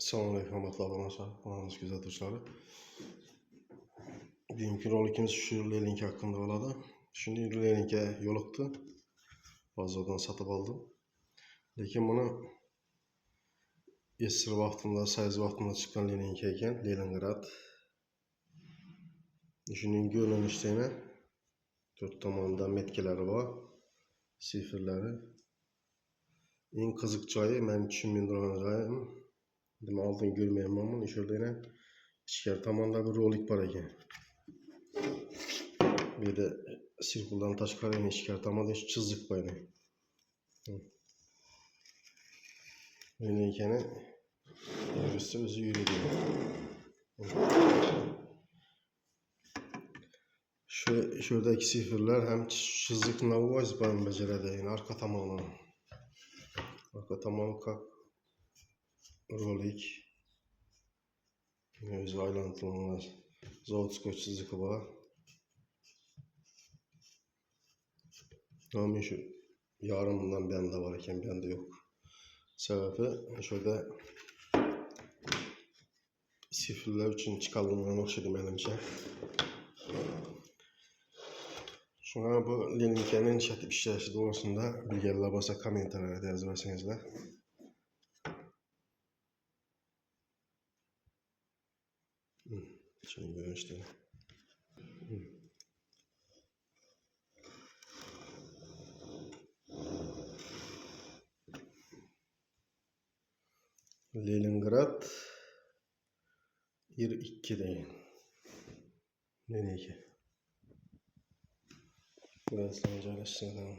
Selamünaleyküm rahmetli abone kanalımız güzel dostları. Bugünkü rolikimiz şu Leylink hakkında oladı. Şimdi Leylink'e yoluqtu. Bazardan satıp aldım. Lakin bunu esir vaxtında, sayız vaxtında çıkan Leylink ekan, Leningrad. Şunun görünüşünə 4 tomonda metkeleri var. Sifirleri. En kızık çayı, ben düşünmüyorum çayım. Dedim altın görmeyeyim ama şöyle içker tamamda bir rolik var ekan. Bir de sirkuldan taşkarayın içker tamamda hiç çizik var. Öyle ekeni devrisi özü yürüdü. Şuradaki sifirler hem çizik navaz ben becerediğin arka tamamı. Arka tamamı kak rolik. Öz ayrıntılığında Zavodskoy çizik var. Ama şu yarımından bende var iken bende yok. Sebebi şöyle sifirler için çıkarılmayan okşadı benimce. Şuna bu Leylink'in şərti işləyişi doğrusunda bilgiler varsa komentarlara yazırsınızlar. Şimdi görüşürüz. Leningrad 2 deyin. Ne ki? Biraz sonra çalışsın.